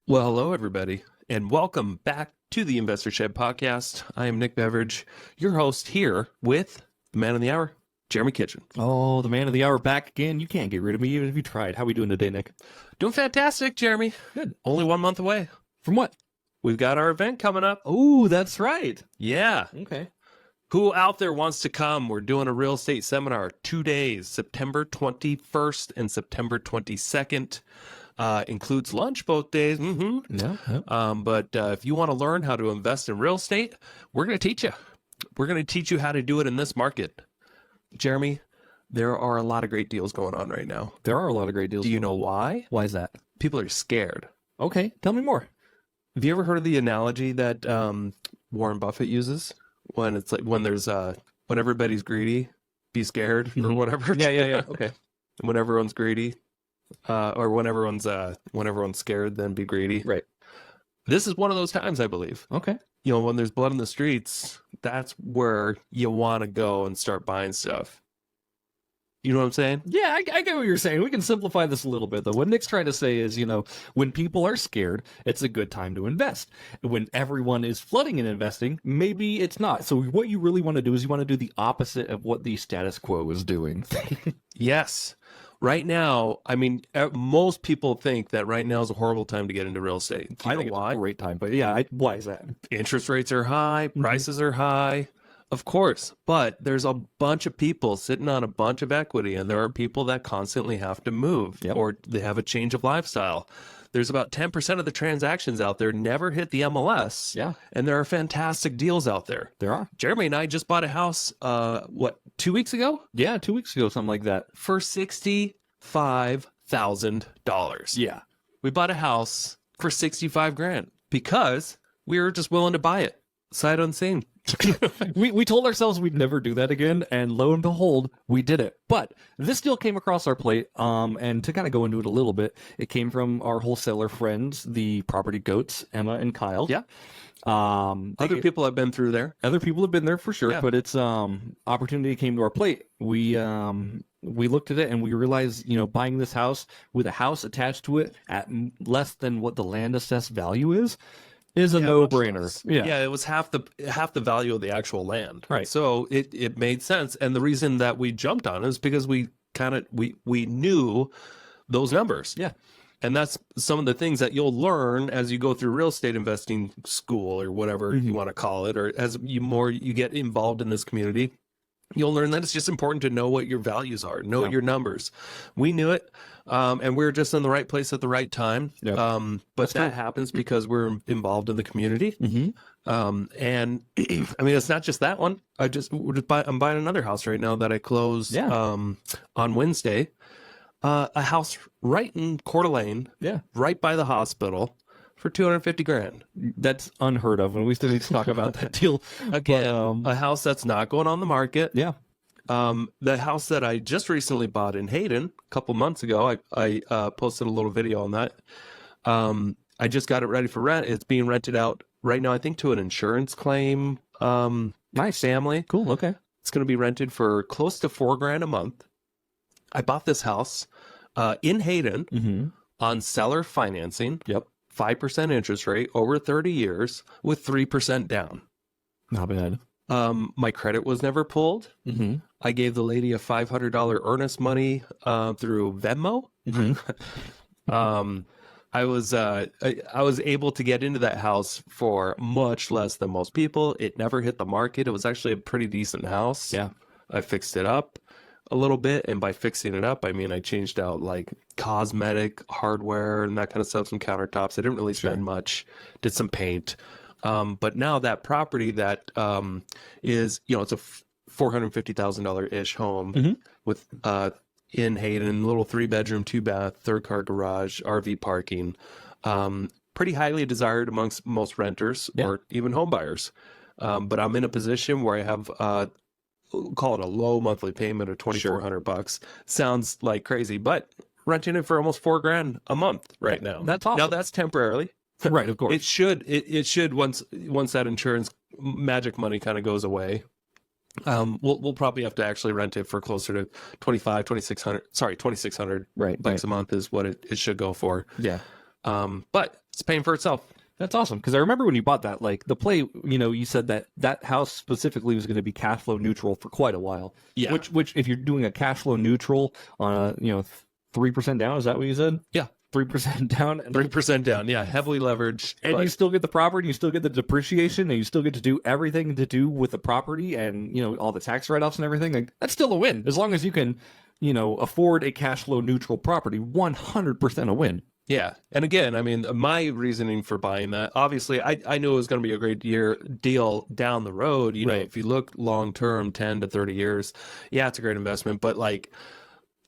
Well, hello, everybody, and welcome back to the Investor Shed podcast. I am Nick Beveridge, your host here with the man of the hour, Jeremy Kitchen. Oh, the man of the hour back again. You can't get rid of me even if you tried. How we doing today, Nick? Doing fantastic, Jeremy. Good. Only 1 month away. From what? We've got our event coming up. Oh, that's right. Yeah. Okay. Who out there wants to come? We're doing a real estate seminar, 2 days, September 21st and September 22nd. Includes lunch both days. But if you want to learn how to invest in real estate, we're going to teach you. We're going to teach you how to do it in this market. Jeremy, there are a lot of great deals going on right now. There are a lot of great deals. Do you know why? Why is that? People are scared. Okay, tell me more. Have you ever heard of the analogy that Warren Buffett uses when it's like when everybody's greedy, be scared or whatever? Yeah. Okay. When everyone's greedy. Or when everyone's scared, then be greedy. Right. This is one of those times, I believe. Okay. You know, when there's blood in the streets, that's where you want to go and start buying stuff. You know what I'm saying? Yeah, I get what you're saying. We can simplify this a little bit, though. What Nick's trying to say is, when people are scared, it's a good time to invest. When everyone is flooding in investing, maybe it's not. So what you really want to do is you want to do the opposite of what the status quo is doing. Yes. Right now, I mean, most people think that right now is a horrible time to get into real estate. I think it's a great time, but yeah, why is that? Interest rates are high, prices are high, of course, but there's a bunch of people sitting on a bunch of equity, and there are people that constantly have to move or they have a change of lifestyle. There's about 10% of the transactions out there never hit the MLS. Yeah. And there are fantastic deals out there. There are. Jeremy and I just bought a house, 2 weeks ago? Yeah, 2 weeks ago, something like that. For $65,000. Yeah. We bought a house for 65 grand because we were just willing to buy it. Sight unseen. we told ourselves we'd never do that again, and lo and behold, we did it. But this deal came across our plate, and to kind of go into it a little bit, it came from our wholesaler friends, the property goats, Emma and Kyle. Yeah. Other people have been through there. Other people have been there for sure, Yeah. but it's opportunity came to our plate. We looked at it and we realized, buying this house with a house attached to it at less than what the land assessed value is a no-brainer. Yeah, it was half the value of the actual land. Right. So it made sense. And the reason that we jumped on it is because we knew those numbers. Yeah. And that's some of the things that you'll learn as you go through real estate investing school or whatever you want to call it, or as you get involved in this community. You'll learn that it's just important to know what your values are, know your numbers. We knew it, and we were just in the right place at the right time. Yep. But that happens because we're involved in the community. And I mean, it's not just that one. I'm buying another house right now that I closed on Wednesday. A house right in Coeur d'Alene, right by the hospital, for 250 grand. That's unheard of, and we still need to talk about that deal. Again, a house that's not going on the market. Yeah. The house that I just recently bought in Hayden a couple months ago, I posted a little video on that. I just got it ready for rent. It's being rented out right now, I think, to an insurance claim. Nice. Family. Cool. Okay. It's going to be rented for close to $4 grand a month. I bought this house in Hayden on seller financing. Yep. 5% interest rate over 30 years with 3% down. Not bad. My credit was never pulled. I gave the lady a $500 earnest money through Venmo. I was able to get into that house for much less than most people. It never hit the market. It was actually a pretty decent house. Yeah. I fixed it up a little bit, and by fixing it up, I mean I changed out like cosmetic hardware and that kind of stuff, some countertops. I didn't really spend much. Did some paint, but now that property that is, it's a $450,000 ish home with in Hayden, little 3-bedroom, 2-bath, 3-car garage, RV parking, pretty highly desired amongst most renters or even home buyers. But I'm in a position where I have call it a low monthly payment of $2,400. Sounds like crazy, but renting it for almost $4 grand a month right now. That's awesome. Now that's temporarily. Right, of course. It should once that insurance magic money kind of goes away. We'll probably have to actually rent it for closer to $2,600 right, bucks a month is what it should go for. Yeah. But it's paying for itself. That's awesome. Because I remember when you bought that, like the play, you said that that house specifically was going to be cash flow neutral for quite a while. Yeah. Which if you're doing a cash flow neutral on a, 3% down, is that what you said? Yeah. 3% down. 3% down. Yeah. Heavily leveraged. And you still get the property, you still get the depreciation, and you still get to do everything to do with the property and, all the tax write-offs and everything. Like, that's still a win. As long as you can, afford a cash flow neutral property, 100% a win. Yeah. And again, I mean, my reasoning for buying that, obviously, I knew it was going to be a great deal down the road. Right. If you look long term, 10 to 30 years, yeah, it's a great investment. But like,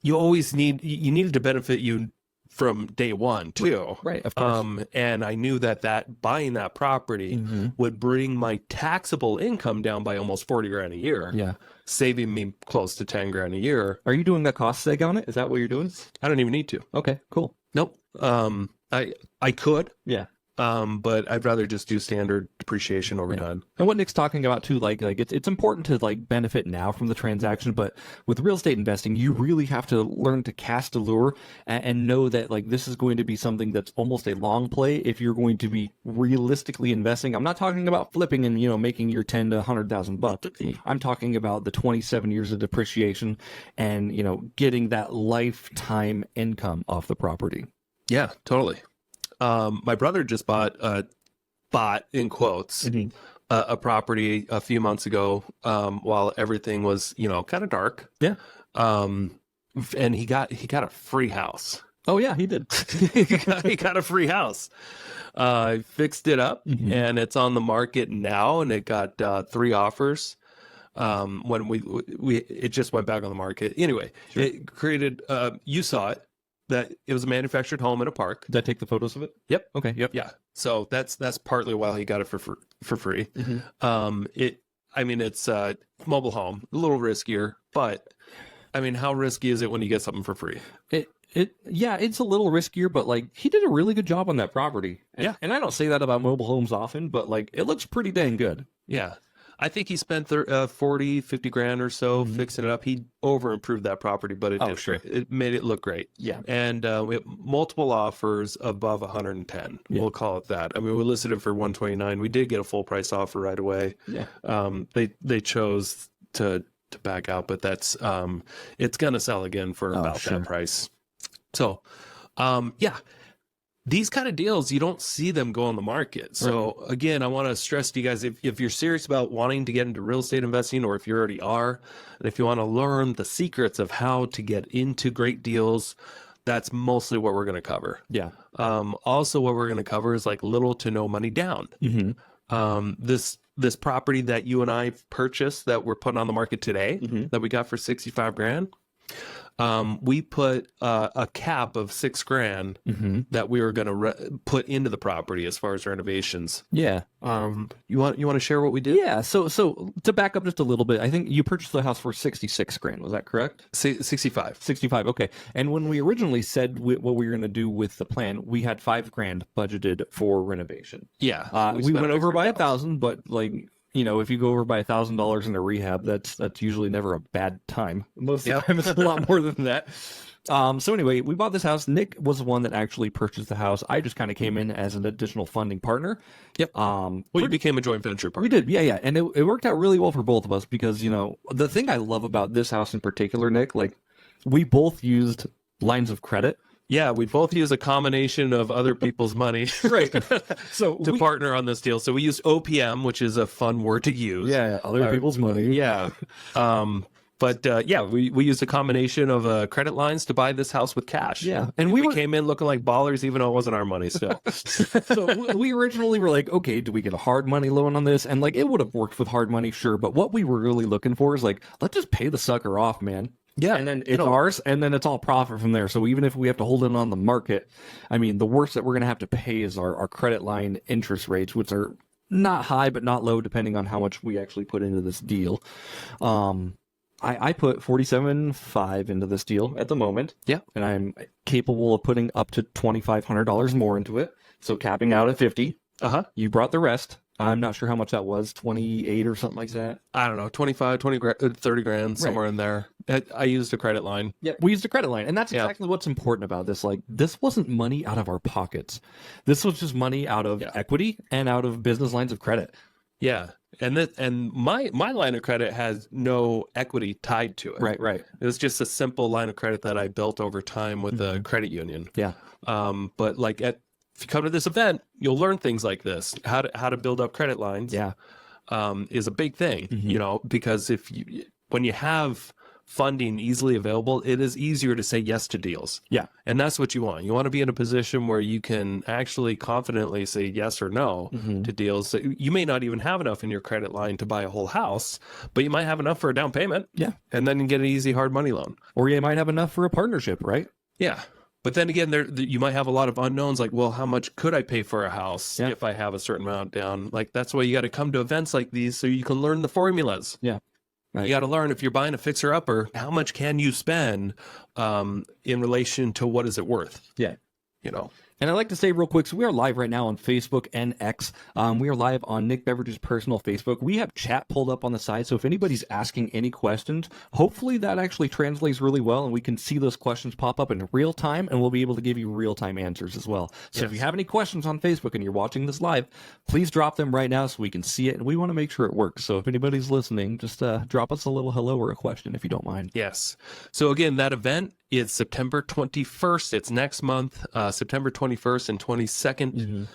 you always you needed to benefit you from day one too. Right. Of course. And I knew that buying that property would bring my taxable income down by almost 40 grand a year. Yeah. Saving me close to 10 grand a year. Are you doing a cost seg on it? Is that what you're doing? I don't even need to. Okay, cool. Nope. I could. Yeah. But I'd rather just do standard depreciation over time. And what Nick's talking about too, like it's important to like benefit now from the transaction, but with real estate investing, you really have to learn to cast a lure and know that like this is going to be something that's almost a long play if you're going to be realistically investing. I'm not talking about flipping and making your 10 to 100,000 bucks. I'm talking about the 27 years of depreciation and getting that lifetime income off the property. Yeah, totally. My brother just bought in quotes, a property a few months ago, while everything was, kind of dark. Yeah. And he got a free house. Oh yeah, he did. he got a free house. Fixed it up and it's on the market now, and it got 3 offers. When it just went back on the market. Anyway, sure. It created, you saw it. That it was a manufactured home in a park. Did I take the photos of it? Yep. Okay. Yep. Yeah. So that's partly why he got it for free. It's a mobile home, a little riskier, but I mean, how risky is it when you get something for free? It's a little riskier, but like he did a really good job on that property. Yeah. And I don't say that about mobile homes often, but like it looks pretty dang good. Yeah. I think he spent 40, 50 grand or so fixing it up. He over improved that property, but it made it look great. Yeah. And we have multiple offers above 110. Yeah. We'll call it that. I mean, we listed it for 129. We did get a full price offer right away. Yeah. They chose to back out, but that's it's gonna sell again for about that price. So these kind of deals, you don't see them go on the market. So again, I want to stress to you guys, if you're serious about wanting to get into real estate investing, or if you already are, and if you want to learn the secrets of how to get into great deals, that's mostly what we're going to cover. Yeah. Also, what we're going to cover is like little to no money down. This property that you and I purchased that we're putting on the market today, that we got for 65 grand. We put a cap of 6 grand that we were going to put into the property as far as renovations. Yeah. You want to share what we did? Yeah. So to back up just a little bit, I think you purchased the house for 66 grand. Was that correct? 65. 65. Okay. And when we originally said what we were going to do with the plan, we had 5 grand budgeted for renovation. Yeah. We went over by 1,000, but like, if you go over by $1,000 in a rehab, that's usually never a bad time. Most of the time, it's a lot more than that. So anyway, we bought this house. Nick was the one that actually purchased the house. I just kind of came in as an additional funding partner. Yep. You became a joint venture partner. We did. Yeah. And it worked out really well for both of us because, the thing I love about this house in particular, Nick, like we both used lines of credit. Yeah, we both use a combination of other people's money, right? So to partner on this deal. So we used OPM, which is a fun word to use. Yeah, other people's money. Yeah, we used a combination of credit lines to buy this house with cash. Yeah, and we came in looking like ballers, even though it wasn't our money still. So we originally were like, okay, do we get a hard money loan on this? And like, it would have worked with hard money, sure. But what we were really looking for is like, let's just pay the sucker off, man. Yeah. And then it's ours, and then it's all profit from there. So even if we have to hold it on the market, I mean, the worst that we're going to have to pay is our credit line interest rates, which are not high, but not low, depending on how much we actually put into this deal. I put $47,500 into this deal at the moment. Yeah. And I'm capable of putting up to $2,500 more into it. So capping out at $50,000. You brought the rest. I'm not sure how much that was, 28 or something like that. I don't know, 25, 20, 30 grand, somewhere in there. I used a credit line. Yeah, we used a credit line, and that's exactly what's important about this. Like, this wasn't money out of our pockets. This was just money out of equity and out of business lines of credit. Yeah. And my line of credit has no equity tied to it. Right. It was just a simple line of credit that I built over time with a credit union. Yeah. But like if you come to this event, you'll learn things like this. How to build up credit lines. Yeah. Is a big thing, because when you have funding easily available, it is easier to say yes to deals. Yeah. And that's what you want. You want to be in a position where you can actually confidently say yes or no to deals. So you may not even have enough in your credit line to buy a whole house, but you might have enough for a down payment. Yeah. And then you get an easy hard money loan. Or you might have enough for a partnership, right? Yeah. But then again, you might have a lot of unknowns, like, well, how much could I pay for a house if I have a certain amount down? Like, that's why you got to come to events like these so you can learn the formulas. Yeah. Right. You got to learn, if you're buying a fixer-upper, how much can you spend in relation to what is it worth? Yeah. And I'd like to say real quick, so we are live right now on Facebook and X. We are live on Nick Beveridge's personal Facebook. We have chat pulled up on the side, so if anybody's asking any questions, hopefully that actually translates really well, and we can see those questions pop up in real time, and we'll be able to give you real-time answers as well. So if you have any questions on Facebook and you're watching this live, please drop them right now so we can see it, and we want to make sure it works. So if anybody's listening, just drop us a little hello or a question if you don't mind. Yes. So again, that event is September 21st. It's next month, September 21st and 22nd.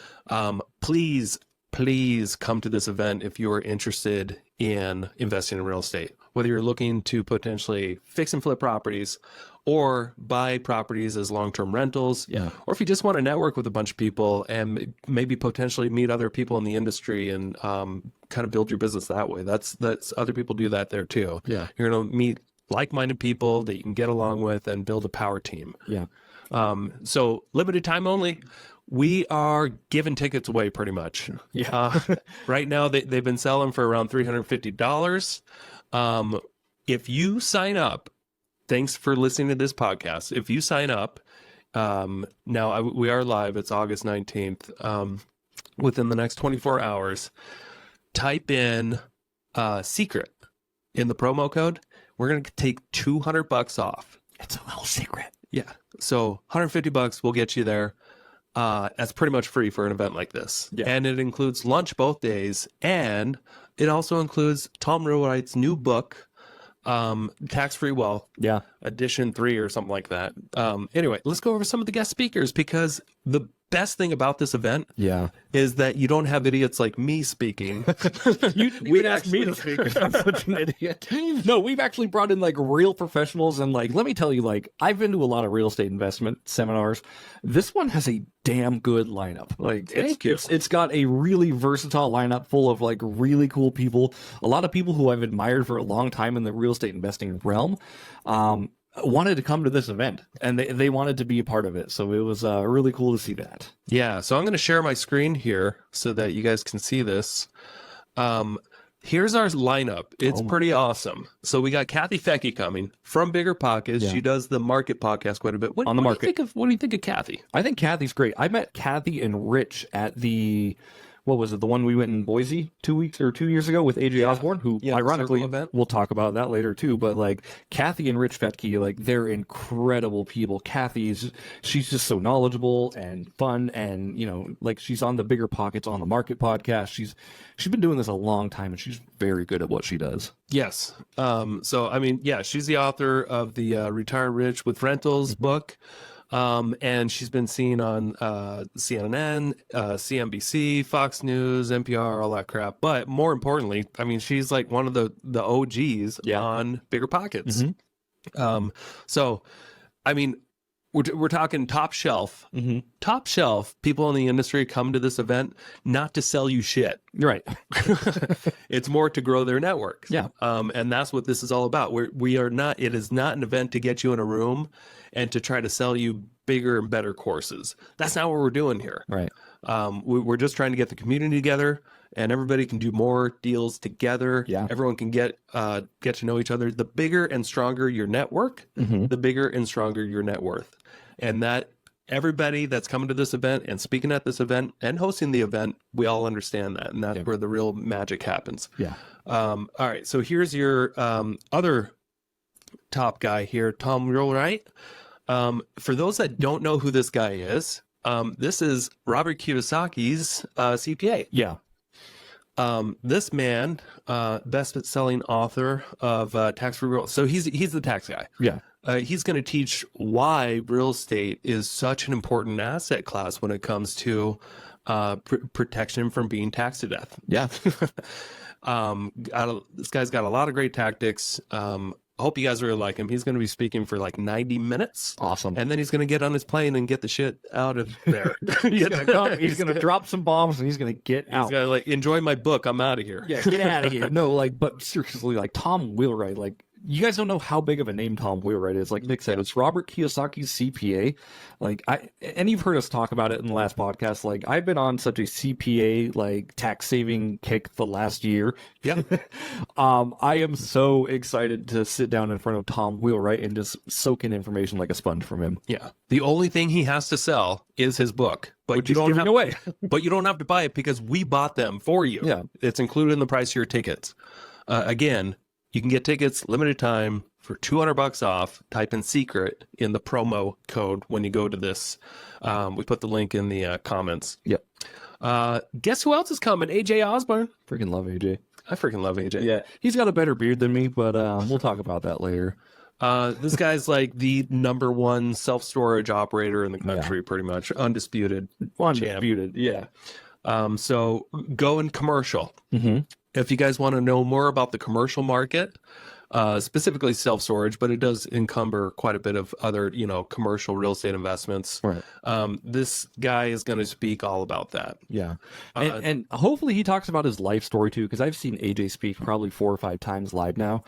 Please come to this event if you are interested in investing in real estate, whether you're looking to potentially fix and flip properties or buy properties as long-term rentals, or if you just want to network with a bunch of people and maybe potentially meet other people in the industry and kind of build your business that way. That's other people do that there too. Yeah. You're going to meet like-minded people that you can get along with and build a power team. Yeah. So limited time only. We are giving tickets away pretty much. Yeah. Right now they've been selling for around $350. If you sign up, thanks for listening to this podcast. If you sign up, we are live. It's August 19th. Within the next 24 hours, type in secret in the promo code. We're going to take $200 off. It's a little secret. Yeah. So $150 will get you there. That's pretty much free for an event like this. Yeah. And it includes lunch both days. And it also includes Tom Wheelwright's new book, Tax-Free Wealth. Yeah. Edition 3 or something like that. Anyway, let's go over some of the guest speakers, because the best thing about this event is that you don't have idiots like me speaking. We asked me to speak. I'm such an idiot. No, we've actually brought in like real professionals, and like, let me tell you, like, I've been to a lot of real estate investment seminars. This one has a damn good lineup. Like, it's got a really versatile lineup full of like really cool people. A lot of people who I've admired for a long time in the real estate investing realm. Wanted to come to this event, and they wanted to be a part of it. So it was really cool to see that. Yeah. So I'm going to share my screen here so that you guys can see this. Here's our lineup. It's pretty awesome. So we got Kathy Fettke coming from Bigger Pockets. She does the Market podcast quite a bit. What do you think of Kathy? I think Kathy's great. I met Kathy and Rich at the... What was it? The one we went in Boise 2 years ago with AJ Osborne, who ironically, we'll talk about that later too. But like Kathy and Rich Fettke, like, they're incredible people. She's just so knowledgeable and fun, and like, she's on the Bigger Pockets on the Market podcast. She's been doing this a long time, and she's very good at what she does. Yes. So I mean, she's the author of the Retire Rich with Rentals book. And she's been seen on CNN, CNBC, Fox News, NPR, all that crap. But more importantly, I mean, she's like one of the OGs on Bigger Pockets. So, I mean, we're talking top shelf. Top shelf people in the industry come to this event not to sell you shit. Right. It's more to grow their network. Yeah. And that's what this is all about. It is not an event to get you in a room and to try to sell you bigger and better courses. That's not what we're doing here. Right. We're just trying to get the community together, and everybody can do more deals together. Yeah. Everyone can get to know each other. The bigger and stronger your network, the bigger and stronger your net worth. And that everybody that's coming to this event and speaking at this event and hosting the event, we all understand that. And that's where the real magic happens. Yeah. All right. So here's your other top guy here, Tom Wheelwright. For those that don't know who this guy is, this is Robert Kiyosaki's CPA. Yeah. This man, best-selling author of Tax-Free Real. So he's the tax guy. Yeah. He's going to teach why real estate is such an important asset class when it comes to protection from being taxed to death. Yeah. This guy's got a lot of great tactics. Hope you guys really like him. He's going to be speaking for like 90 minutes. Awesome. And then he's going to get on his plane and get the shit out of there. He's going to come. He's going to drop some bombs and he's going to get out. He's going to like, enjoy my book. I'm out of here. Yeah, get out of here. No, like, but seriously, like Tom Wheelwright, like, you guys don't know how big of a name Tom Wheelwright is. Like Nick said, it's Robert Kiyosaki's CPA. Like and you've heard us talk about it in the last podcast. Like I've been on such a CPA like tax saving kick the last year. Yeah. I am so excited to sit down in front of Tom Wheelwright and just soak in information like a sponge from him. Yeah. The only thing he has to sell is his book, but Which you he's don't giving have away. But you don't have to buy it because we bought them for you. Yeah. It's included in the price of your tickets. Again, you can get tickets limited time for $200 off. Type in secret in the promo code when you go to this. We put the link in the comments. Yep. Guess who else is coming? AJ Osborne. Freaking love AJ. I freaking love AJ. Yeah. He's got a better beard than me, but we'll talk about that later. This guy's like the #1 self-storage operator in the country, pretty much. Undisputed. Undisputed. Yeah. So go in commercial. Mm-hmm. If you guys want to know more about the commercial market, specifically self-storage, but it does encumber quite a bit of other, commercial real estate investments. Right. This guy is going to speak all about that. Yeah. And hopefully he talks about his life story too, because I've seen AJ speak probably 4 or 5 times live now.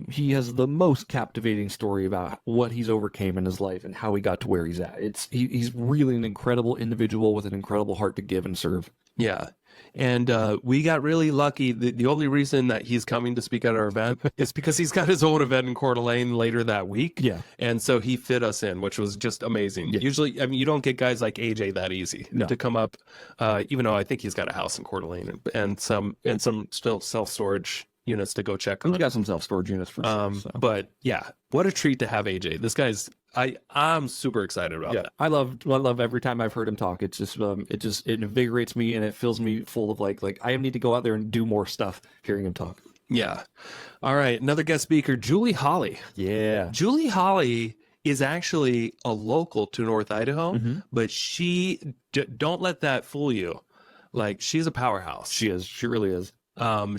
He has the most captivating story about what he's overcame in his life and how he got to where he's at. He's really an incredible individual with an incredible heart to give and serve. Yeah. And we got really lucky. The only reason that he's coming to speak at our event is because he's got his own event in Coeur d'Alene later that week. Yeah. And so he fit us in, which was just amazing. Yeah. Usually, I mean, you don't get guys like AJ that easy to come up, even though I think he's got a house in Coeur d'Alene and some still self-storage units to go check on. He's got some self-storage units for sure. So. But yeah, what a treat to have AJ. This guy's, I'm super excited about that. I love every time I've heard him talk. It's just it invigorates me and it fills me full of like I need to go out there and do more stuff hearing him talk. Yeah. All right. Another guest speaker, Julie Holly. Yeah. Julie Holly is actually a local to North Idaho, but she don't let that fool you. Like she's a powerhouse. She is. She really is.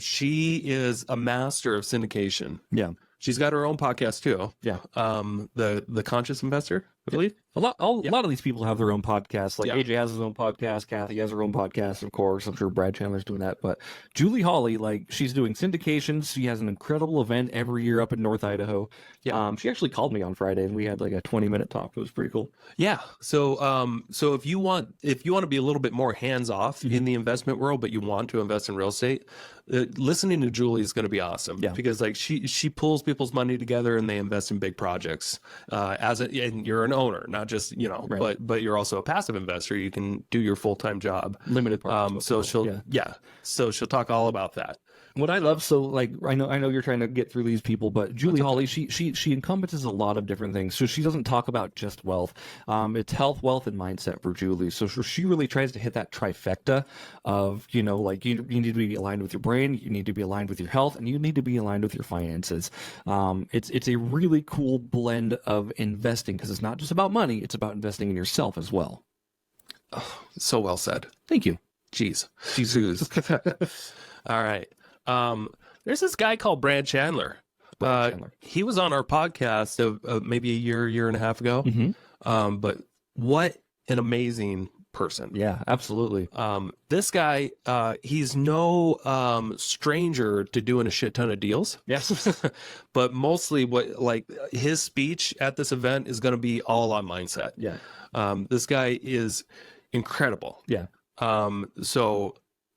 She is a master of syndication. Yeah. She's got her own podcast too. Yeah. The Conscious Investor, I believe. A lot of these people have their own podcasts. Like Yeah. AJ has his own podcast. Kathy has her own podcast, of course. I'm sure Brad Chandler's doing that. But Julie Holly, like she's doing syndications. She has an incredible event every year up in North Idaho. Yeah. She actually called me on Friday and we had like a 20-minute talk. It was pretty cool. Yeah. So if you want to be a little bit more hands off in the investment world, but you want to invest in real estate, listening to Julie is going to be awesome. Yeah. Because like she pulls people's money together and they invest in big projects. And you're an owner, not just Right. but you're also a passive investor. You can do your full-time job. Limited partnership. So she'll talk all about that. What I love, so like I know you're trying to get through these people, but Julie Holly, she encompasses a lot of different things. So she doesn't talk about just wealth. It's health, wealth, and mindset for Julie. So she really tries to hit that trifecta of like you need to be aligned with your brain, you need to be aligned with your health, and you need to be aligned with your finances. It's a really cool blend of investing because it's not just about money; it's about investing in yourself as well. Oh, so well said. Thank you. Jeez. Jesus. All right. There's this guy called Brad Chandler. He was on our podcast of maybe a year and a half ago. But what an amazing person. Yeah, absolutely. This guy, he's no stranger to doing a shit ton of deals. Yes. But mostly his speech at this event is going to be all on mindset. Yeah. This guy is incredible. Yeah. So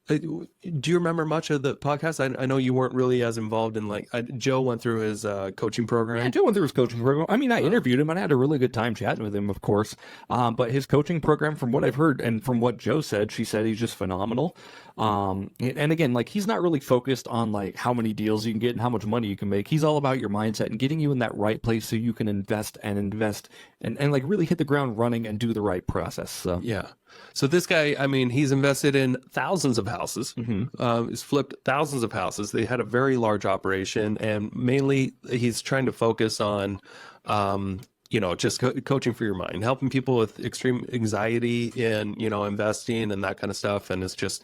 Do you remember much of the podcast? I know you weren't really as involved in Joe went through his coaching program. Yeah, Joe went through his coaching program. I mean, I interviewed him and I had a really good time chatting with him, of course. But his coaching program, from what I've heard and from what Joe said, she said he's just phenomenal. And again, like, he's not really focused on like how many deals you can get and how much money you can make. He's all about your mindset and getting you in that right place so you can invest and like really hit the ground running and do the right process. So Yeah. So this guy, I mean, he's invested in thousands of houses. He's flipped thousands of houses. They had a very large operation, and mainly he's trying to focus on, just coaching for your mind, helping people with extreme anxiety in, investing and that kind of stuff. And it's just,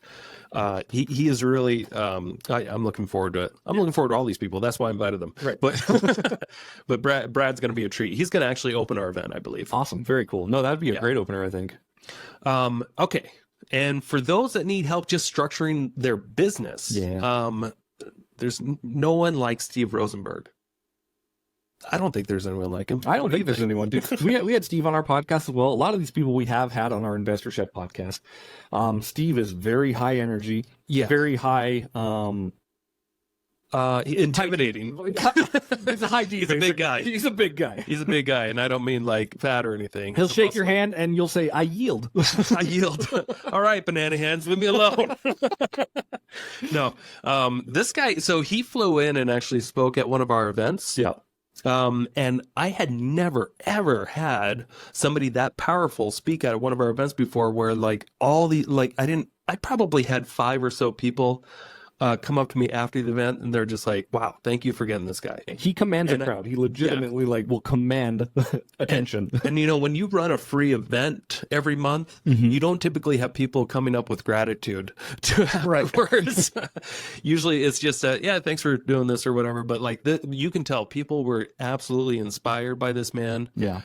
he is really, I'm looking forward to it. I'm looking forward to all these people. That's why I invited them. Right. But Brad's going to be a treat. He's going to actually open our event, I believe. awesome. Very cool. No, that'd be a great opener, I think. Okay. And for those that need help just structuring their business, there's no one like Steve Rosenberg. I don't think there's anyone like him. I don't think there's anyone, dude. We had Steve on our podcast as well. A lot of these people we have had on our Investor Chef podcast. Steve is very high energy, very high, intimidating. It's a high D. He's a big guy. He's a big guy. He's a big guy, and I don't mean like fat or anything. He'll shake your hand and you'll say, "I yield." I yield. All right, banana hands, leave me alone. No, this guy. So he flew in and actually spoke at one of our events. Yeah. And I had never, ever had somebody that powerful speak at one of our events before, where like I probably had 5 or so people come up to me after the event, and they're just like, "Wow, thank you for getting this guy." He commands a crowd. He legitimately will command attention. And when you run a free event every month, you don't typically have people coming up with gratitude to afterwards. Usually it's just thanks for doing this or whatever. But like you can tell people were absolutely inspired by this man. Yeah.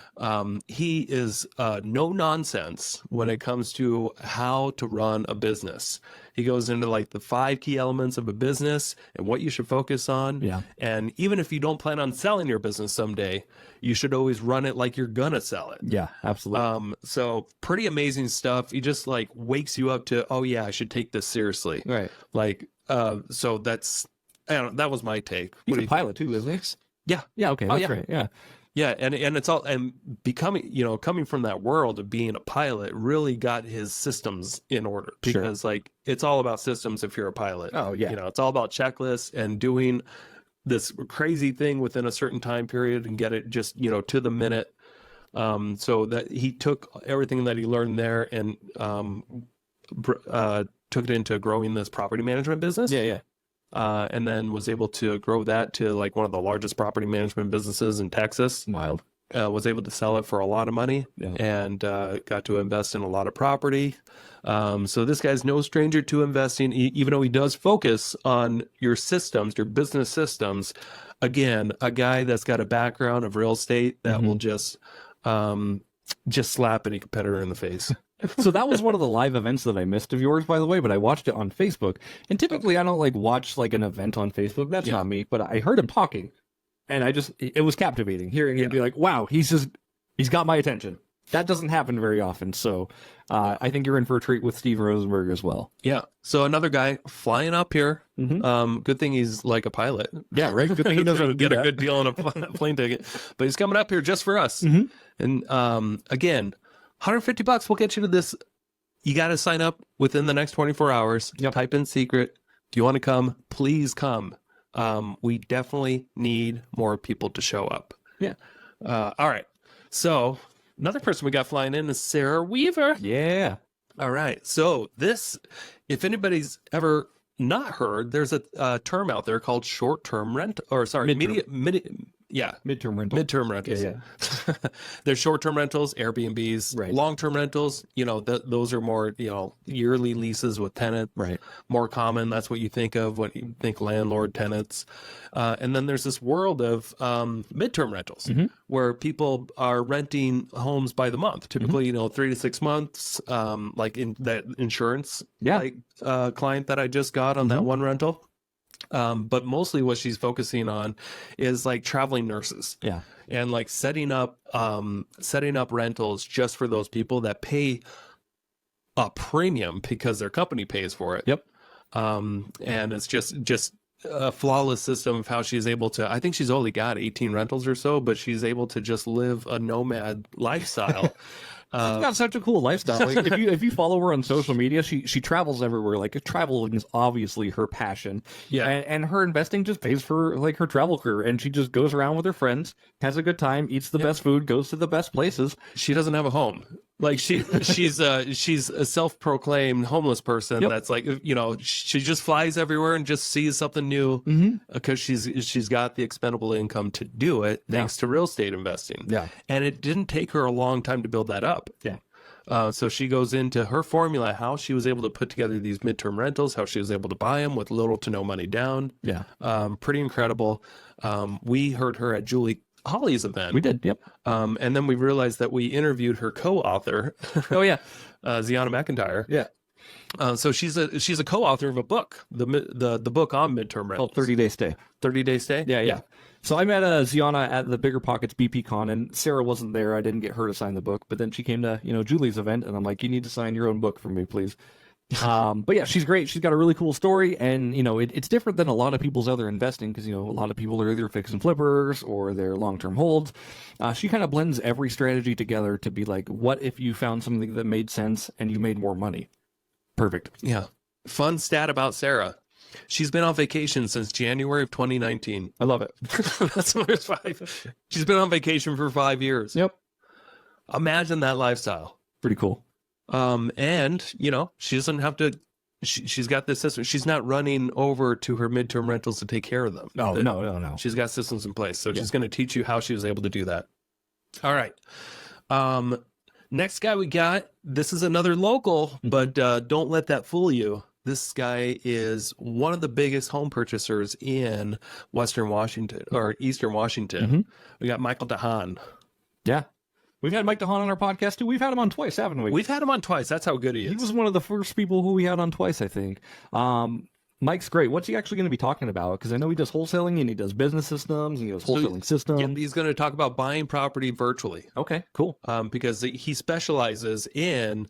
He is no nonsense when it comes to how to run a business. He goes into like the 5 key elements of a business and what you should focus on. Yeah. And even if you don't plan on selling your business someday, you should always run it like you're gonna sell it. Yeah, absolutely. So pretty amazing stuff. He just like wakes you up to, oh yeah, I should take this seriously. Right. Like, so that's, I don't know, that was my take. He's a pilot too, isn't he? Yeah. Yeah. Okay. That's great. Yeah. Yeah, and it's all, and becoming, coming from that world of being a pilot really got his systems in order, because like it's all about systems if you're a pilot. Oh yeah. It's all about checklists and doing this crazy thing within a certain time period and get it just, to the minute. So that he took everything that he learned there and took it into growing this property management business. Yeah. Yeah. And then was able to grow that to like one of the largest property management businesses in Texas. Wild. Was able to sell it for a lot of money and got to invest in a lot of property. So this guy's no stranger to investing, even though he does focus on your systems, your business systems. Again, a guy that's got a background of real estate that will just slap any competitor in the face. So that was one of the live events that I missed of yours, by the way, but I watched it on Facebook. And typically I don't like watch like an event on Facebook. That's not me, but I heard him talking and it was captivating hearing him be like, wow, he's got my attention. That doesn't happen very often. So I think you're in for a treat with Steve Rosenberg as well. Yeah. So another guy flying up here. Good thing he's like a pilot. Yeah, right. Good thing he knows how to get a good deal on a plane ticket. But he's coming up here just for us. And again, $150 will get you to this. You got to sign up within the next 24 hours. Type in secret. Do you want to come? Please come. We definitely need more people to show up. Yeah. All right. So another person we got flying in is Sarah Weaver. Yeah. All right. So this, if anybody's ever not heard, there's a term out there called short-term rent, or sorry, Midterm rental. Midterm rentals. Yeah. There's short-term rentals, Airbnbs, Right. Long-term rentals. Those are more, yearly leases with tenant. Right. More common. That's what you think of when you think landlord tenants. And then there's this world of midterm rentals where people are renting homes by the month. Typically, 3 to 6 months. Like in that insurance client that I just got on that one rental. But mostly what she's focusing on is like traveling nurses. Yeah. And like setting up rentals just for those people that pay a premium because their company pays for it. Yep. And it's just a flawless system of how she's able to. I think she's only got 18 rentals or so, but she's able to just live a nomad lifestyle. She's got such a cool lifestyle. Like, if you follow her on social media, she travels everywhere. Like, traveling is obviously her passion. Yeah. And her investing just pays for like her travel career, and she just goes around with her friends, has a good time, eats the best food, goes to the best places. She doesn't have a home. Like she's a self-proclaimed homeless person. Yep. That's like, you know, she just flies everywhere and just sees something new because she's got the expendable income to do it thanks to real estate investing. Yeah. And it didn't take her a long time to build that up. Yeah. So she goes into her formula, how she was able to put together these midterm rentals, how she was able to buy them with little to no money down. Yeah. Pretty incredible. We heard her at Julie Holly's event. We did. Yep. And then we realized that we interviewed her co-author. Oh yeah. Ziana McIntyre. Yeah. So she's a co-author of a book, the book on midterm rentals. Called 30-Day Stay. 30-Day Stay? Yeah. So I met Ziana at the Bigger Pockets BP Con, and Sarah wasn't there. I didn't get her to sign the book, but then she came to, Julie's event, and I'm like, you need to sign your own book for me, please. But yeah, she's great. She's got a really cool story, and it's different than a lot of people's other investing because a lot of people are either fix and flippers or they're long-term holds. She kind of blends every strategy together to be like, what if you found something that made sense and you made more money? Perfect. Yeah. Fun stat about Sarah. She's been on vacation since January of 2019. I love it. That's what it's 5. She's been on vacation for 5 years. Yep. Imagine that lifestyle. Pretty cool. And she doesn't have to. She's got this system. She's not running over to her midterm rentals to take care of them. No. She's got systems in place, so she's going to teach you how she was able to do that. All right. Next guy we got. This is another local, but don't let that fool you. This guy is one of the biggest home purchasers in Western Washington or Eastern Washington. We got Michael DeHaan. Yeah. We've had Mike DeHaan on our podcast, too. We've had him on twice, haven't we? We've had him on twice. That's how good he is. He was one of the first people who we had on twice, I think. Mike's great. What's he actually going to be talking about? Because I know he does wholesaling and he does business systems and he does wholesaling systems. Yeah, he's going to talk about buying property virtually. Okay, cool. Because he specializes in,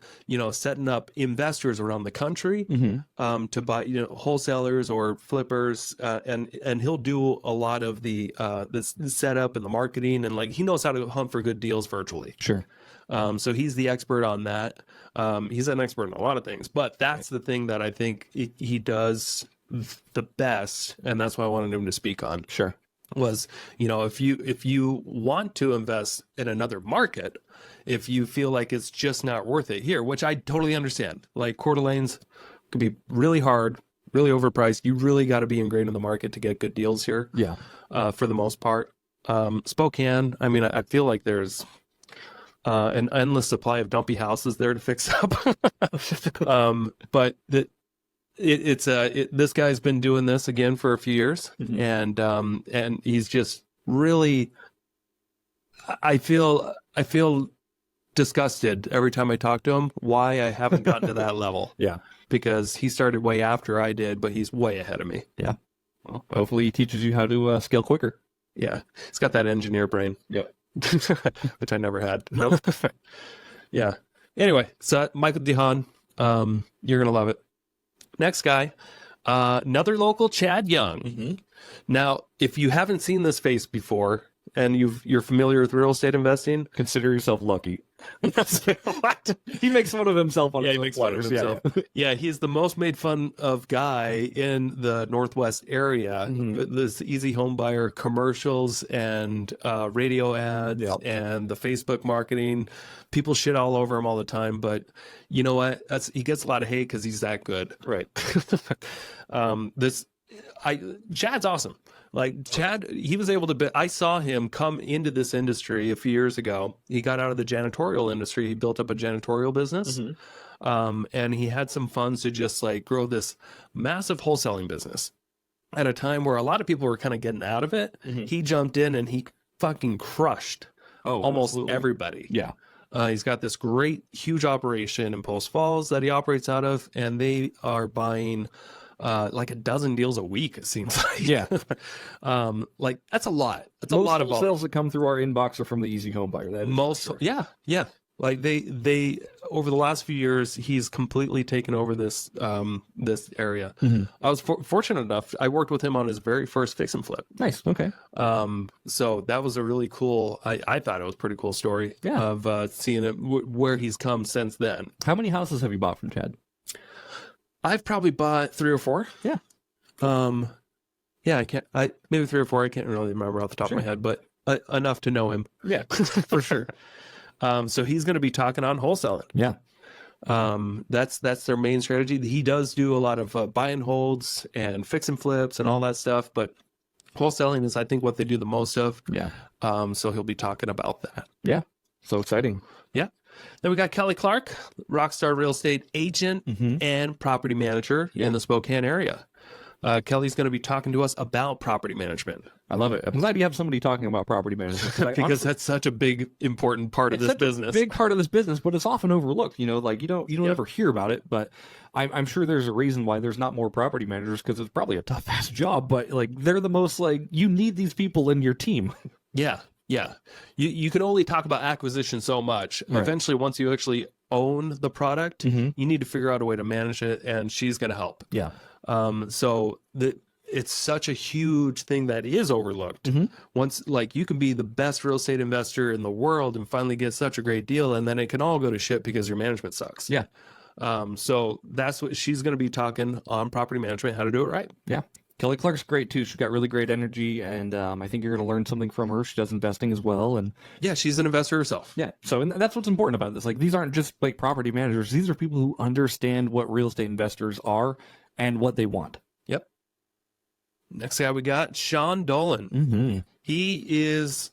setting up investors around the country to buy, wholesalers or flippers, and he'll do a lot of the setup and the marketing, and he knows how to hunt for good deals virtually. Sure. So he's the expert on that. He's an expert in a lot of things, but that's the thing that I think he does the best, and that's why I wanted him to speak on. Sure. Was, if you want to invest in another market, if you feel like it's just not worth it here, which I totally understand, like Coeur d'Alene's could be really hard, really overpriced. You really got to be ingrained in the market to get good deals here. Yeah. For the most part. Spokane, I feel like there's an endless supply of dumpy houses there to fix up. But this guy's been doing this again for a few years, and he's just really. I feel disgusted every time I talk to him. Why I haven't gotten to that level? Yeah, because he started way after I did, but he's way ahead of me. Yeah. Well, hopefully he teaches you how to scale quicker. Yeah, he's got that engineer brain. Yep. Which I never had. Nope. Yeah. Anyway, so Michael DeHaan, you're gonna love it. Next guy, another local, Chad Young. Now, if you haven't seen this face before and you're familiar with real estate investing, consider yourself lucky. What? He makes fun of himself on his makes fun of himself. Yeah, he's the most made fun of guy in the Northwest area. This easy home buyer commercials and radio ads and the Facebook marketing. People shit all over him all the time, but you know what? He gets a lot of hate because he's that good. Right. Chad's awesome. Like Chad, he was able to. I saw him come into this industry a few years ago. He got out of the janitorial industry. He built up a janitorial business, and he had some funds to just grow this massive wholesaling business. At a time where a lot of people were kind of getting out of it, he jumped in and he fucking crushed almost everybody. Yeah. He's got this great, huge operation in Post Falls that he operates out of, and they are buying like a dozen deals a week, it seems like. Yeah. That's a lot. That's most a lot of sales that come through our inbox are from the easy home buyer. That is most. Yeah. Like they over the last few years, he's completely taken over this area. I was fortunate enough. I worked with him on his very first fix and flip. Nice. Okay. So that was a really cool. I thought it was a pretty cool story of seeing it where he's come since then. How many houses have you bought from Chad? I've probably bought 3 or 4. Yeah. Yeah, maybe 3 or 4. I can't really remember off the top of my head, but enough to know him. Yeah, for sure. So he's going to be talking on wholesaling. Yeah. That's their main strategy. He does do a lot of buy and holds and fix and flips and all that stuff, but wholesaling is, I think, what they do the most of. Yeah. So he'll be talking about that. Yeah. So exciting. Yeah. Then we got Kelly Clark, rockstar real estate agent and property manager in the Spokane area. Kelly's going to be talking to us about property management. I love it. I'm glad you have somebody talking about property management. Because that's such a big, important part of this business. Big part of this business, but it's often overlooked. You know, like you don't ever hear about it, but I'm sure there's a reason why there's not more property managers, because it's probably a tough ass job, but like they're the most, like, you need these people in your team. Yeah. Yeah. You can only talk about acquisition so much. Right. Eventually, once you actually own the product, you need to figure out a way to manage it, and she's going to help. Yeah. It's such a huge thing that is overlooked. Once, like, you can be the best real estate investor in the world and finally get such a great deal, and then it can all go to shit because your management sucks. Yeah. So that's what she's going to be talking on property management, how to do it right. Yeah. Kelly Clark's great too. She's got really great energy, and I think you're going to learn something from her. She does investing as well, and yeah, she's an investor herself. Yeah. So, and that's what's important about this. Like, these aren't just like property managers. These are people who understand what real estate investors are and what they want. Yep. Next guy we got, Shawn Dolan. He is,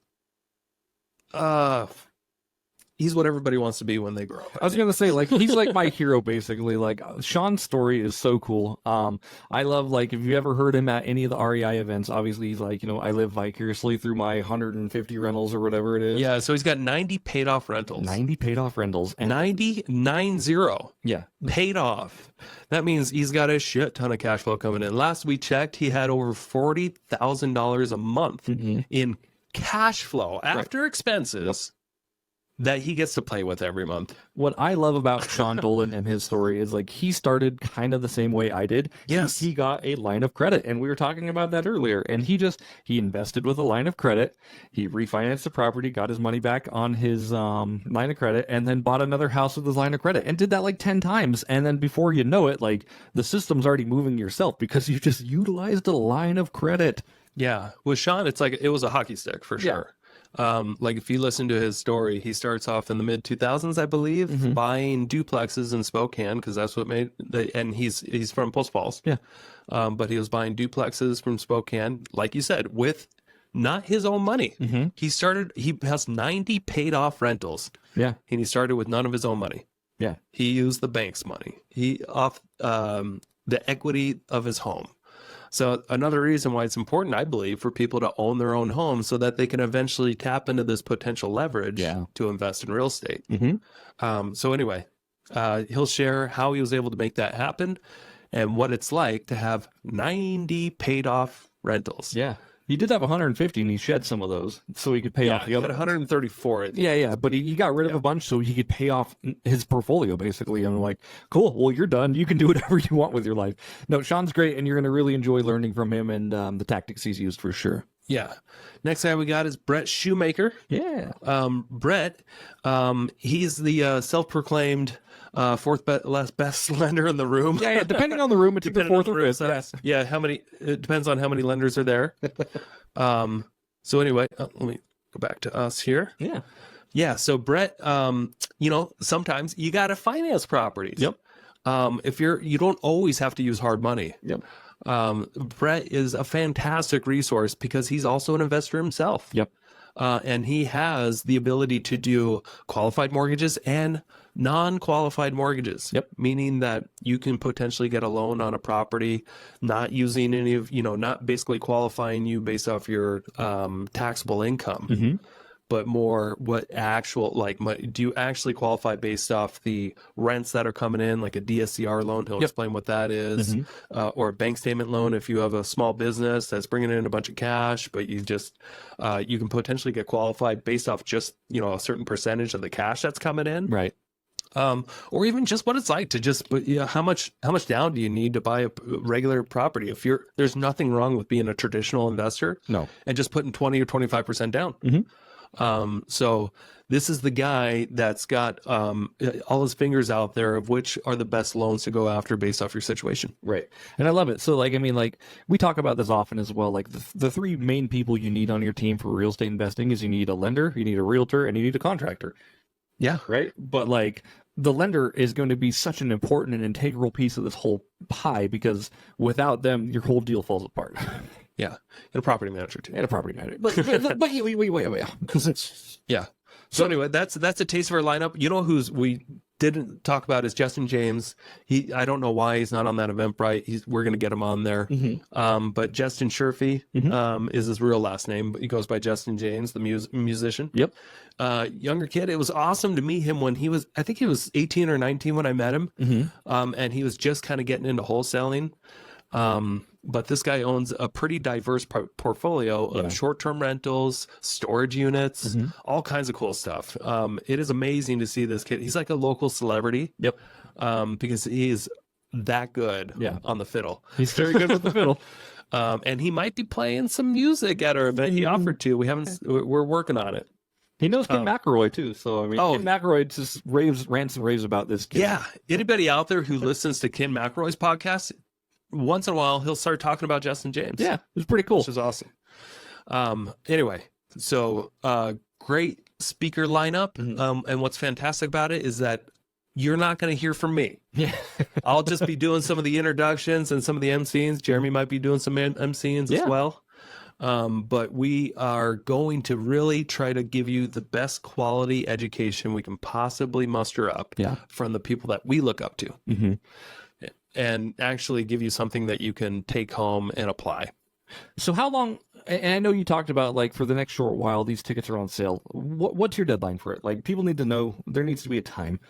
he's what everybody wants to be when they grow up. I was going to say, like, he's like my hero, basically. Like, Shawn's story is so cool. I love, like, if you ever heard him at any of the REI events, obviously he's like, you know, I live vicariously through my 150 rentals or whatever it is. Yeah, so he's got 90 paid off rentals. 90 paid off rentals. And 90. Yeah. Paid off. That means he's got a shit ton of cash flow coming in. Last we checked, he had over $40,000 a month in cash flow after expenses that he gets to play with every month. What I love about Shawn Dolan and his story is, like, he started kind of the same way I did. Yes. He got a line of credit, and we were talking about that earlier. And he invested with a line of credit. He refinanced the property, got his money back on his line of credit, and then bought another house with his line of credit, and did that like 10 times. And then before you know it, like, the system's already moving yourself because you just utilized a line of credit. Yeah. With Shawn, it's like it was a hockey stick for sure. Like, if you listen to his story, he starts off in the mid 2000s, I believe, buying duplexes in Spokane, because that's what made and he's from Post Falls. Yeah. But he was buying duplexes from Spokane, like you said, with not his own money. He has 90 paid off rentals. Yeah. And he started with none of his own money. Yeah. He used the bank's money. He off the equity of his home. So another reason why it's important, I believe, for people to own their own home so that they can eventually tap into this potential leverage to invest in real estate. So anyway, he'll share how he was able to make that happen and what it's like to have 90 paid off rentals. Yeah. He did have 150, and he shed some of those so he could pay off the other. 134. Yeah, but he got rid of a bunch so he could pay off his portfolio, basically. And I'm like, cool, well, you're done. You can do whatever you want with your life. No, Shawn's great, and you're going to really enjoy learning from him and the tactics he's used for sure. Yeah. Next guy we got is Brett Shoemaker. Yeah. Brett, he's the self-proclaimed fourth best lender in the room. Yeah. Depending on the room, it's either fourth or fifth. Yes. Yeah. It depends on how many lenders are there. So anyway, let me go back to us here. Yeah. Yeah. So Brett, sometimes you got to finance properties. Yep. You don't always have to use hard money. Yep. Brett is a fantastic resource because he's also an investor himself. Yep. And he has the ability to do qualified mortgages and non-qualified mortgages. Yep. Meaning that you can potentially get a loan on a property, not using any of, not basically qualifying you based off your taxable income, but more what do you actually qualify based off the rents that are coming in, like a DSCR loan? He'll explain what that is, or a bank statement loan if you have a small business that's bringing in a bunch of cash, but you can potentially get qualified based off just, a certain percentage of the cash that's coming in. Right. Or even just what it's like to just, how much down do you need to buy a regular property? If there's nothing wrong with being a traditional investor, No. and just putting 20 or 25% down. Mm-hmm. So this is the guy that's got all his fingers out there of which are the best loans to go after based off your situation. Right. And I love it. So like, I mean, like we talk about this often as well. Like the three main people you need on your team for real estate investing is you need a lender, you need a realtor, and you need a contractor. Yeah. Right. But like the lender is going to be such an important and integral piece of this whole pie because without them, your whole deal falls apart. Yeah. And a property manager too. And a property manager. But wait. Yeah. So anyway, that's a taste of our lineup. You know who's we didn't talk about is Justin James. I don't know why he's not on that Eventbrite. We're going to get him on there. Mm-hmm. But Justin Sherfy is his real last name. But he goes by Justin James, the musician. Yep. Younger kid. It was awesome to meet him when I think he was 18 or 19 when I met him. Mm-hmm. And he was just kind of getting into wholesaling. But this guy owns a pretty diverse portfolio of short-term rentals, storage units, all kinds of cool stuff. It is amazing to see this kid. He's like a local celebrity. Yep. Because he is that good on the fiddle. He's very good with the fiddle. And he might be playing some music at our event. He offered to. We're working on it. He knows Kim McElroy too, so I mean, Kim McElroy just rants and raves about this kid. Yeah. Anybody out there who listens to Kim McElroy's podcast, once in a while he'll start talking about Justin James. Yeah, it's pretty cool. Which is awesome. Anyway, so great speaker lineup. And what's fantastic about it is that you're not going to hear from me. Yeah. I'll just be doing some of the introductions and some of the MCs. Jeremy might be doing some MCs as well. But we are going to really try to give you the best quality education we can possibly muster up from the people that we look up to. And actually give you something that you can take home and apply. So how long, and I know you talked about like for the next short while, these tickets are on sale. What's your deadline for it? Like people need to know there needs to be a time.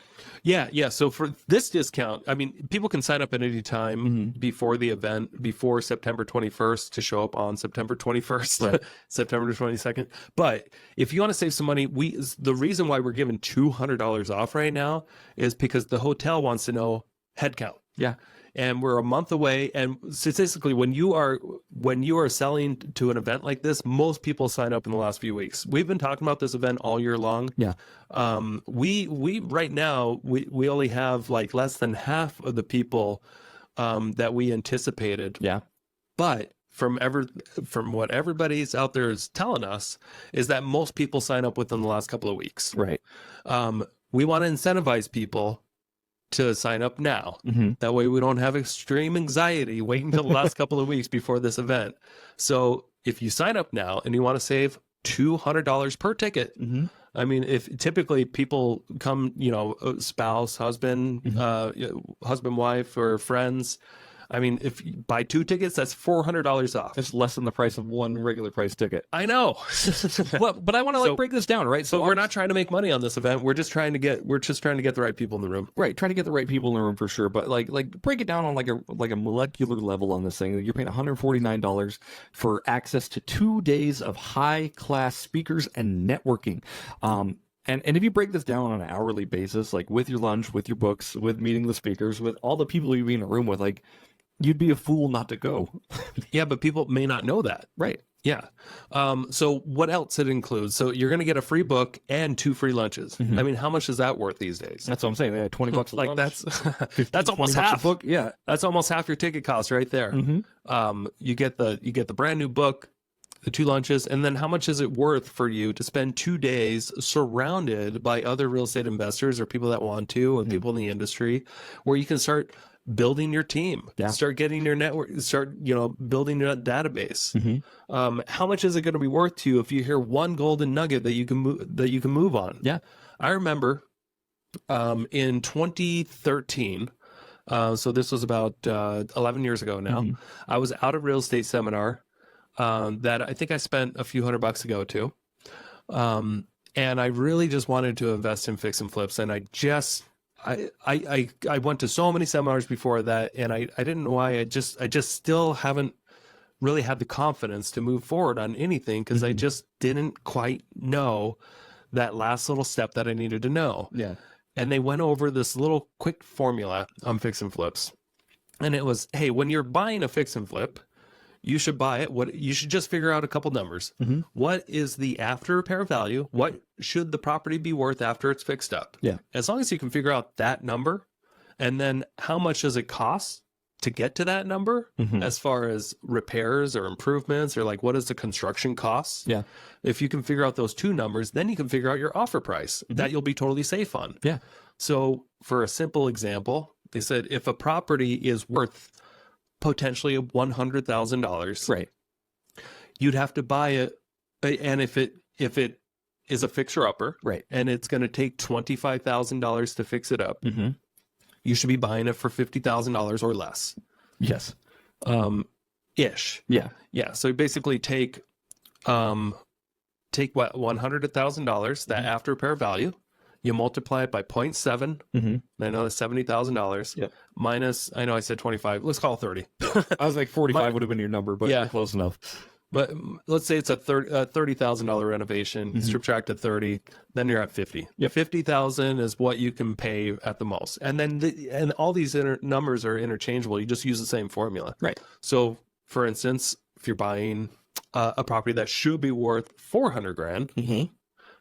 Yeah. So for this discount, I mean, people can sign up at any time before the event, before September 21st to show up on September 21st, September 22nd. But if you want to save some money, the reason why we're giving $200 off right now is because the hotel wants to know head count. Yeah. And we're a month away. And statistically, when you are selling to an event like this, most people sign up in the last few weeks. We've been talking about this event all year long. Yeah. We right now, we only have like less than half of the people that we anticipated. Yeah. But from what everybody's out there is telling us is that most people sign up within the last couple of weeks. Right. We want to incentivize people to sign up now. That way we don't have extreme anxiety waiting till the last couple of weeks before this event. So if you sign up now and you want to save $200 per ticket, I mean, if typically people come, spouse, husband, husband, wife, or friends, I mean, if you buy 2 tickets, that's $400 off. It's less than the price of one regular price ticket. I know. But I want to break this down, right? So we're not trying to make money on this event. We're just trying to get the right people in the room. Right, trying to get the right people in the room for sure. But like break it down on like a molecular level on this thing. You're paying $149 for access to 2 days of high class speakers and networking. And if you break this down on an hourly basis, like with your lunch, with your books, with meeting the speakers, with all the people you'd be in a room with, like you'd be a fool not to go. Yeah, but people may not know that. Right. Yeah. So what else it includes? So you're going to get a free book and 2 free lunches. I mean, how much is that worth these days? That's what I'm saying. Yeah, $20 a like lunch. that's almost half. A book. Yeah. That's almost half your ticket cost right there. You get the brand new book, the 2 lunches, and then how much is it worth for you to spend 2 days surrounded by other real estate investors or people that want to and people in the industry where you can start building your team, start getting your network, start, building your database. How much is it going to be worth to you if you hear one golden nugget that you can move on? Yeah. I remember, in 2013, so this was about 11 years ago now, I was out at a real estate seminar, that I think I spent a few $100 to go to. And I really just wanted to invest in fix and flips. And I went to so many seminars before that, and I didn't know why. I just still haven't really had the confidence to move forward on anything because I just didn't quite know that last little step that I needed to know. Yeah. and they went over this little quick formula on fix and flips. And it was, hey, when you're buying a fix and flip, you should buy it. You should just figure out a couple numbers. What is the after repair value? What should the property be worth after it's fixed up? Yeah. As long as you can figure out that number, and then how much does it cost to get to that number as far as repairs or improvements, or like what is the construction costs? Yeah. If you can figure out those two numbers, then you can figure out your offer price that you'll be totally safe on. Yeah. So for a simple example, they said if a property is worth potentially $100,000, Right. you'd have to buy it. And if it is a fixer upper, Right. and it's going to take $25,000 to fix it up, you should be buying it for $50,000 or less. Yes. Ish. Yeah. Yeah. So you basically take what, $100,000, that after repair value, you multiply it by 0.7. I know that's $70,000. Yep. Minus, I know I said 25. Let's call it 30. I was like 45 would have been your number, but Yeah. close enough. But let's say it's a $30,000 renovation. Subtract a 30, then you're at 50. Yep. 50,000 is what you can pay at the most, and then and all these numbers are interchangeable. You just use the same formula. Right. So, for instance, if you're buying a property that should be worth 400 grand,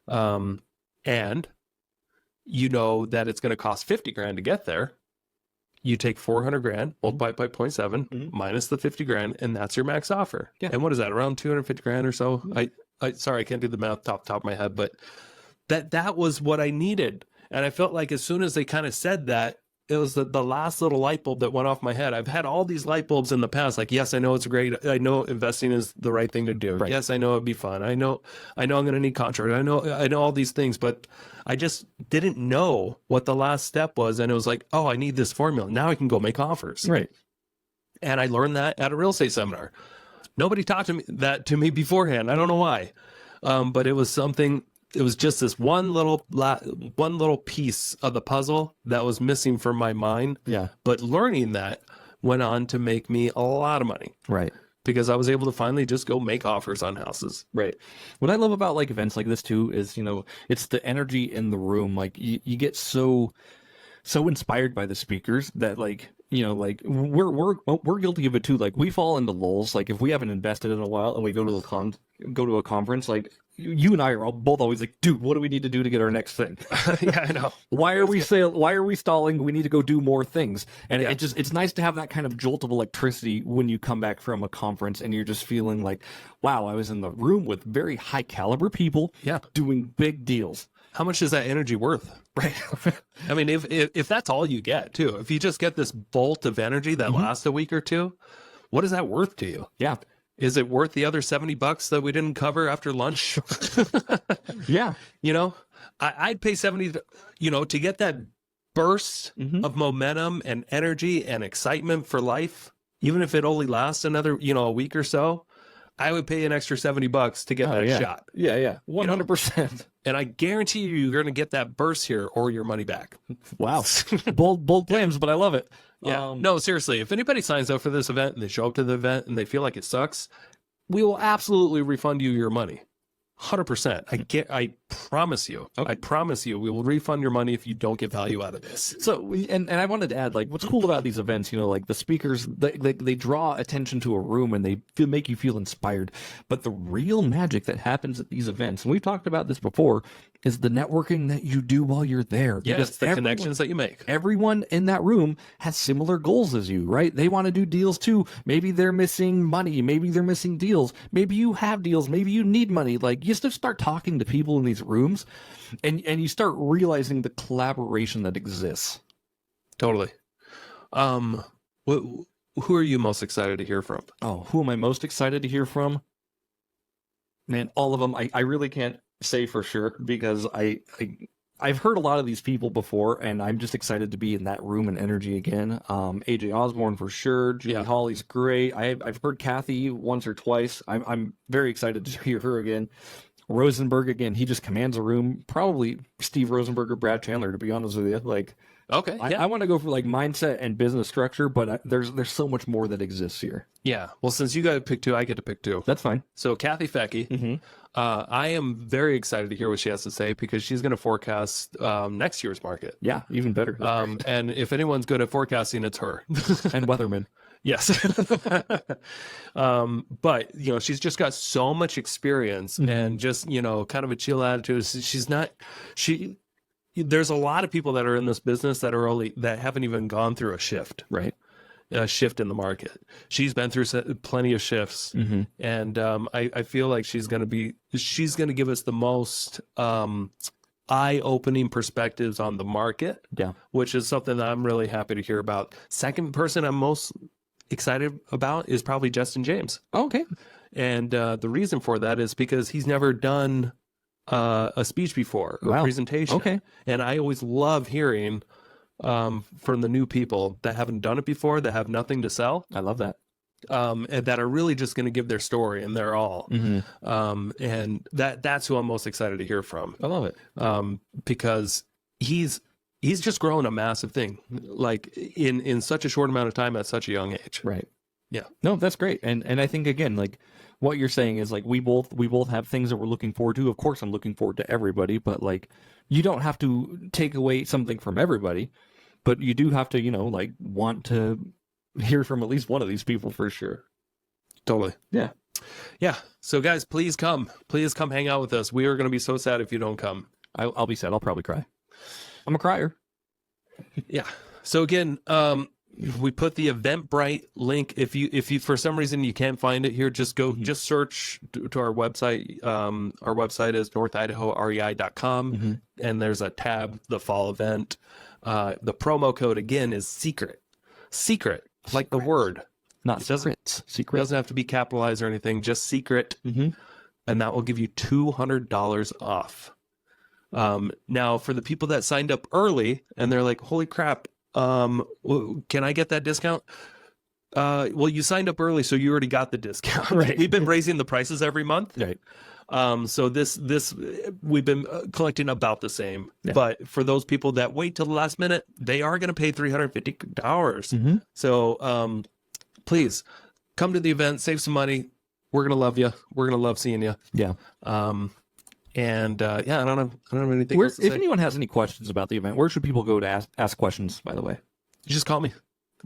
and you know that it's going to cost 50 grand to get there, you take 400 grand, multiply it by 0.7, minus the 50 grand, and that's your max offer. Yeah. And what is that, around 250 grand or so? Sorry, I can't do the math off the top of my head, but that was what I needed. And I felt like as soon as they kind of said that, it was the last little light bulb that went off my head. I've had all these light bulbs in the past. Like, yes, I know it's great. I know investing is the right thing to do. Right. Yes, I know it'd be fun. I know I'm going to need contract. I know all these things, but I just didn't know what the last step was. And it was like, oh, I need this formula. Now I can go make offers. Right. And I learned that at a real estate seminar. Nobody talked to me beforehand. I don't know why. But it was something. It was just this one little piece of the puzzle that was missing from my mind. Yeah. But learning that went on to make me a lot of money, Right. because I was able to finally just go make offers on houses. Right. What I love about like events like this too is, it's the energy in the room. Like you get so inspired by the speakers that like, we're guilty of it too. Like we fall into lulls. Like if we haven't invested in a while and we go to a conference, like you and I are both always like, dude, what do we need to do to get our next thing? Yeah, I know. Why are we stalling? We need to go do more things. And it's nice to have that kind of jolt of electricity when you come back from a conference and you're just feeling like, wow, I was in the room with very high caliber people doing big deals. How much is that energy worth? Right. I mean, if that's all you get too, if you just get this bolt of energy that lasts a week or two, what is that worth to you? Yeah. Is it worth the other $70 that we didn't cover after lunch? Yeah. I'd pay 70, to get that burst of momentum and energy and excitement for life, even if it only lasts another, a week or so. I would pay an extra $70 to get that shot. Yeah. 100%. And I guarantee you're going to get that burst here or your money back. Wow. Bold claims, but I love it. Yeah. No, seriously. If anybody signs up for this event and they show up to the event and they feel like it sucks, we will absolutely refund you your money. 100%. I promise you. Okay. I promise you, we will refund your money if you don't get value out of this. So, and I wanted to add, like, what's cool about these events, like the speakers, they draw attention to a room and they make you feel inspired. But the real magic that happens at these events, and we've talked about this before, is the networking that you do while you're there. Yeah, it's the connections that you make. Everyone in that room has similar goals as you, right? They want to do deals too. Maybe they're missing money. Maybe they're missing deals. Maybe you have deals. Maybe you need money. Like, you just start talking to people in these rooms and you start realizing the collaboration that exists. Totally. Who are you most excited to hear from? Oh, who am I most excited to hear from? Man, all of them. I really can't say for sure because I've heard a lot of these people before, and I'm just excited to be in that room and energy again. AJ Osborne for sure. Julie Hawley's great. I've heard Kathy once or twice. I'm very excited to hear her again. Rosenberg again. He just commands a room. Probably Steve Rosenberg or Brad Chandler, to be honest with you. Okay. I want to go for like mindset and business structure, but there's so much more that exists here. Yeah. Well, since you got to pick two, I get to pick two. That's fine. So Kathy Fettke, Mm-hmm. I am very excited to hear what she has to say because she's going to forecast next year's market. Yeah, even better. And if anyone's good at forecasting, it's her. And Weatherman. Yes. But, you know, she's just got so much experience and just, you know, kind of a chill attitude. There's a lot of people that are in this business that haven't even gone through a shift. Right. A shift in the market. She's been through plenty of shifts, and I feel like she's going to give us the most eye-opening perspectives on the market. Yeah. Which is something that I'm really happy to hear about. Second person I'm most excited about is probably Justin James. Okay. And the reason for that is because he's never done a speech before, a presentation. Okay. And I always love hearing from the new people that haven't done it before, that have nothing to sell, I love that. and that are really just going to give their story and their all. And that's who I'm most excited to hear from. I love it. Because he's just grown a massive thing, like in such a short amount of time at such a young age. Right. Yeah. No, that's great. And I think, again, like what you're saying is like we both have things that we're looking forward to. Of course, I'm looking forward to everybody, but like you don't have to take away something from everybody, but you do have to, you know, like want to hear from at least one of these people for sure. Totally. Yeah. Yeah. So guys, please come hang out with us. We are going to be so sad if you don't come. I'll be sad. I'll probably cry. I'm a crier. Yeah. So again, we put the Eventbrite link. If you for some reason you can't find it here, just search to our website. Our website is northidahorei.com, and there's a tab, the fall event. The promo code again is secret, like the word. Not It doesn't secret. have to be capitalized or anything, just secret, and that will give you $200 off. Now for the people that signed up early and they're like, holy crap, can I get that discount? Well, you signed up early, so you already got the discount. Right. We've been raising the prices every month. Right. So this we've been collecting about the same. Yeah. But for those people that wait till the last minute, they are going to pay $350. So please come to the event, save some money. We're going to love you. We're going to love seeing you. Yeah. And I don't have anything else to If say. anyone has any questions about the event, where should people go to ask questions, by the way? You just call me.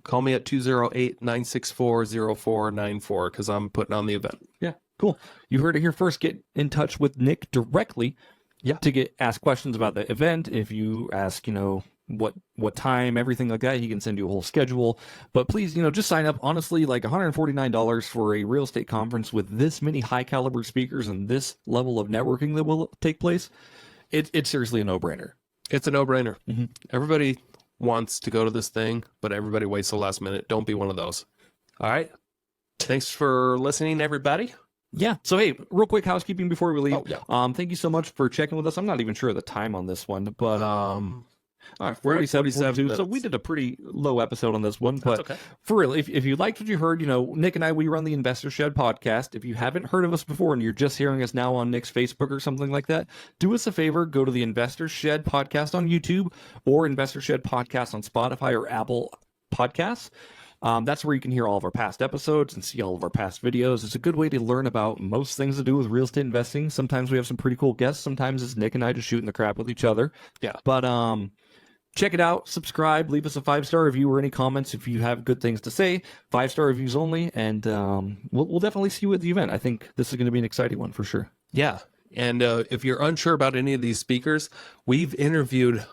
Call me at 208-964-0494 because I'm putting on the event. Yeah, cool. You heard it here first. Get in touch with Nick directly to ask questions about the event. If you ask, you know, what time, everything like that, he can send you a whole schedule. But please, you know, just sign up. Honestly, like $149 for a real estate conference with this many high caliber speakers and this level of networking that will take place, it's seriously a no-brainer. It's a no-brainer. Everybody wants to go to this thing, but everybody waits the last minute. Don't be one of those. All right. Thanks for listening, everybody. Yeah. So, hey, real quick housekeeping before we leave. Oh, yeah. Thank you so much for checking with us. I'm not even sure of the time on this one, but all right, 47 42. So minutes. we did a pretty low episode on this one, but okay. for real, if you liked what you heard, you know, Nick and I, we run the Investor Shed podcast. If you haven't heard of us before and you're just hearing us now on Nick's Facebook or something like that, do us a favor, go to the Investor Shed podcast on YouTube or Investor Shed podcast on Spotify or Apple Podcasts. That's where you can hear all of our past episodes and see all of our past videos. It's a good way to learn about most things to do with real estate investing. Sometimes we have some pretty cool guests. Sometimes it's Nick and I just shooting the crap with each other. Yeah. But check it out, subscribe, leave us a 5-star review or any comments if you have good things to say. 5-star reviews only, and we'll definitely see you at the event. I think this is going to be an exciting one for sure. Yeah. And if you're unsure about any of these speakers, we've interviewed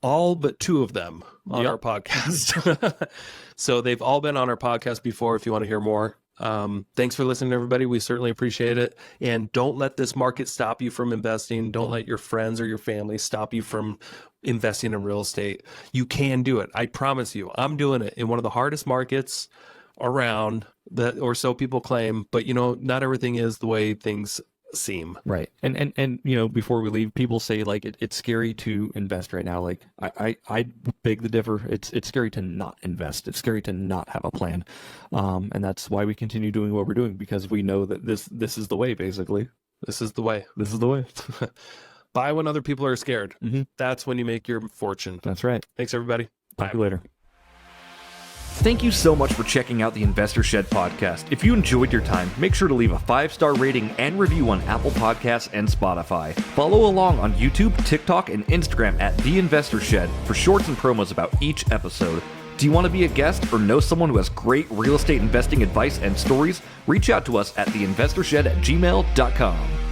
all but 2 of them on our podcast. So they've all been on our podcast before if you want to hear more. Thanks for listening, everybody. We certainly appreciate it. And don't let this market stop you from investing. Don't let your friends or your family stop you from investing in real estate. You can do it. I promise you. I'm doing it in one of the hardest markets around, that, or so people claim. But, you know, not everything is the way things seem. Right. And you know, before we leave, people say like it's scary to invest right now. Like I beg the differ. It's scary to not invest. It's scary to not have a plan. And that's why we continue doing what we're doing, because we know that this is the way, basically. This is the way. This is the way. Buy when other people are scared. That's when you make your fortune. That's right. Thanks, everybody. Talk to you later. Thank you so much for checking out the Investor Shed podcast. If you enjoyed your time, make sure to leave a 5-star rating and review on Apple Podcasts and Spotify. Follow along on YouTube, TikTok, and Instagram at The Investor Shed for shorts and promos about each episode. Do you want to be a guest or know someone who has great real estate investing advice and stories? Reach out to us at theinvestorshed@gmail.com.